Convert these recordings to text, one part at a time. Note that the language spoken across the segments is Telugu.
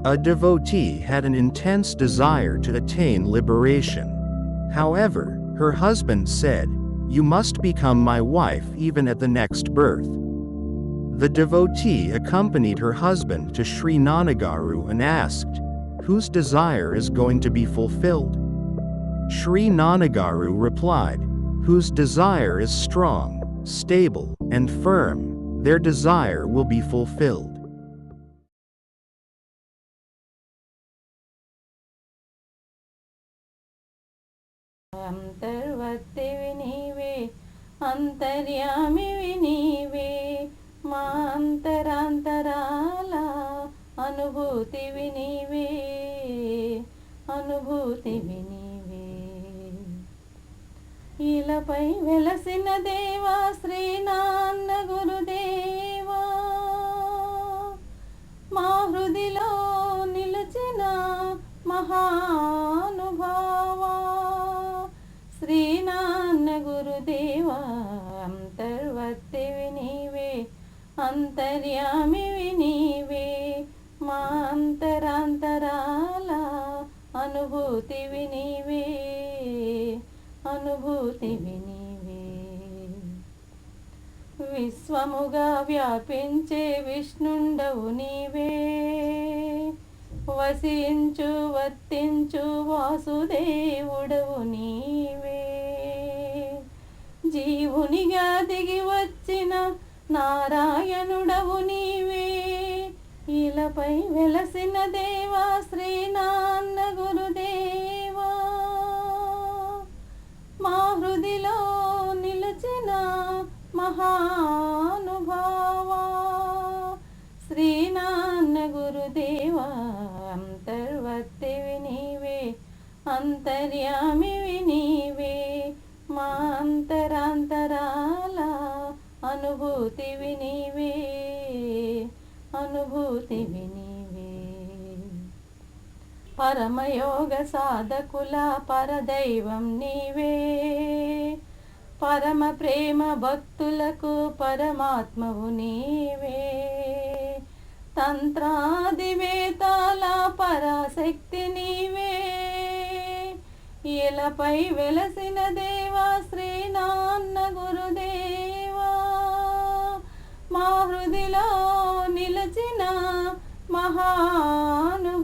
A devotee had an intense desire to attain liberation. However, her husband said, "You must become my wife even at the next birth." The devotee accompanied her husband to Sri Nanagaru and asked, "Whose desire is going to be fulfilled?" Sri Nanagaru replied, "Whose desire is strong, stable, and firm, their desire will be fulfilled." అంతర్వర్తివి నీవే, అంతర్యామివి నీవే, మా అంతరాంతరాల అనుభూతివి నీవే, అనుభూతివి నీవే. ఇలపై వెలసిన దేవా శ్రీనాన్న గురుదేవా, మా హృదిలో నిలిచిన మహానుభావా, శ్రీనాన్న గురుదేవా, అంతర్వర్తివి నీవే, అంతర్యామివి నీవే, మా అంతరాంతరాల అనుభూతివి నీవే, అనుభూతివి నీవే. విశ్వముగా వ్యాపించే విష్ణుండవు నీవే, వసించు వర్తించు వాసుదేవుడవు నీవే, జీవునిగా దిగి వచ్చిన నారాయణుడవు నీవే, ఇలపై వెలసిన దేవా శ్రీనాన్న గురుదేవా, మా హృదిలో నిలిచిన మహానుభావా, శ్రీనాన్న గురుదేవా, అంతర్వర్తివి నీవే, అంతర్యామివి నీవే, మా అంతరాంతరాల అనుభూతివి నీవే, అనుభూతివి నీవే. పరమయోగ సాధకుల పరదైవం నీవే, పరమ ప్రేమ భక్తులకు పరమాత్మవు నీవే, తంత్రాదివేతాల పరాశక్తి నీవే, ఇలపై వెలసిన దేవా శ్రీనాన్న గురుదేవా, మా హృదిలో నిలిచిన మహానుభావా,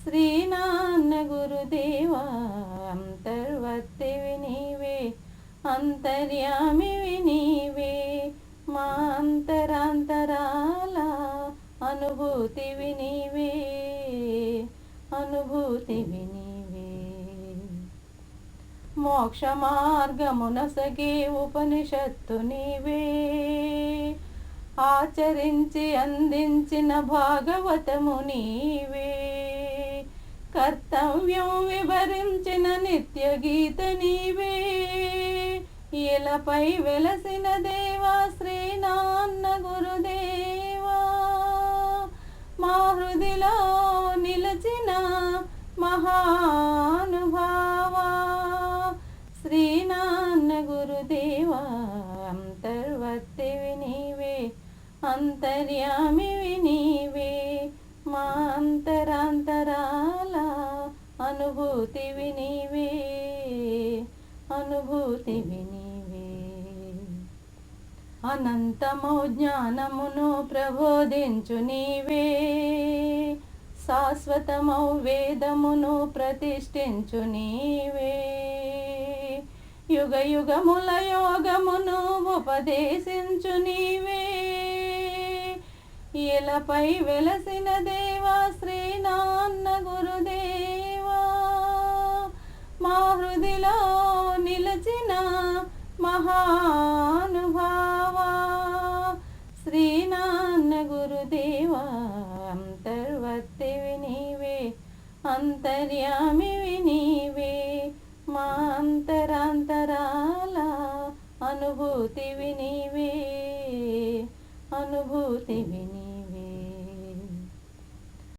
శ్రీనాన్న గురుదేవా, అంతర్వర్తివి నీవే, అంతర్యామివి నీవే, మా అంతరాంతరాల అనుభూతివి నీవే, అనుభూతివి నీవే. మోక్ష మార్గమునసగే ఉపనిషత్తు నీవే, ఆచరించి అందించిన భాగవతము నీవే, కర్తవ్యం వివరించిన నిత్య గీత నీవే, ఇలపై వెలసిన దేవా శ్రీనాన్న గురుదేవా, మా హృదిలో నిలిచిన మహానుభావా, శ్రీనాన్న గురుదేవా, అంతర్వర్తివి నీవే, అంతర్యామివి నీవే, మా అంతరాంతరాల అనుభూతివి నీవే, అనుభూతివి నీవే. అనంతమౌ జ్ఞానమును ప్రబోధించు నీవే, శాశ్వతమౌ వేదమును ప్రతిష్ఠించు నీవే, యుగ యుగముల యోగమును ఉపదేశించు నీవే, ఇలపై వెలసిన దేవా శ్రీనాన్న గురుదేవా, మా హృదిలో నిలిచిన మహానుభావా, శ్రీనాన్న గురుదేవా, అంతర్వర్తివి నీవే, అంతర్యామివి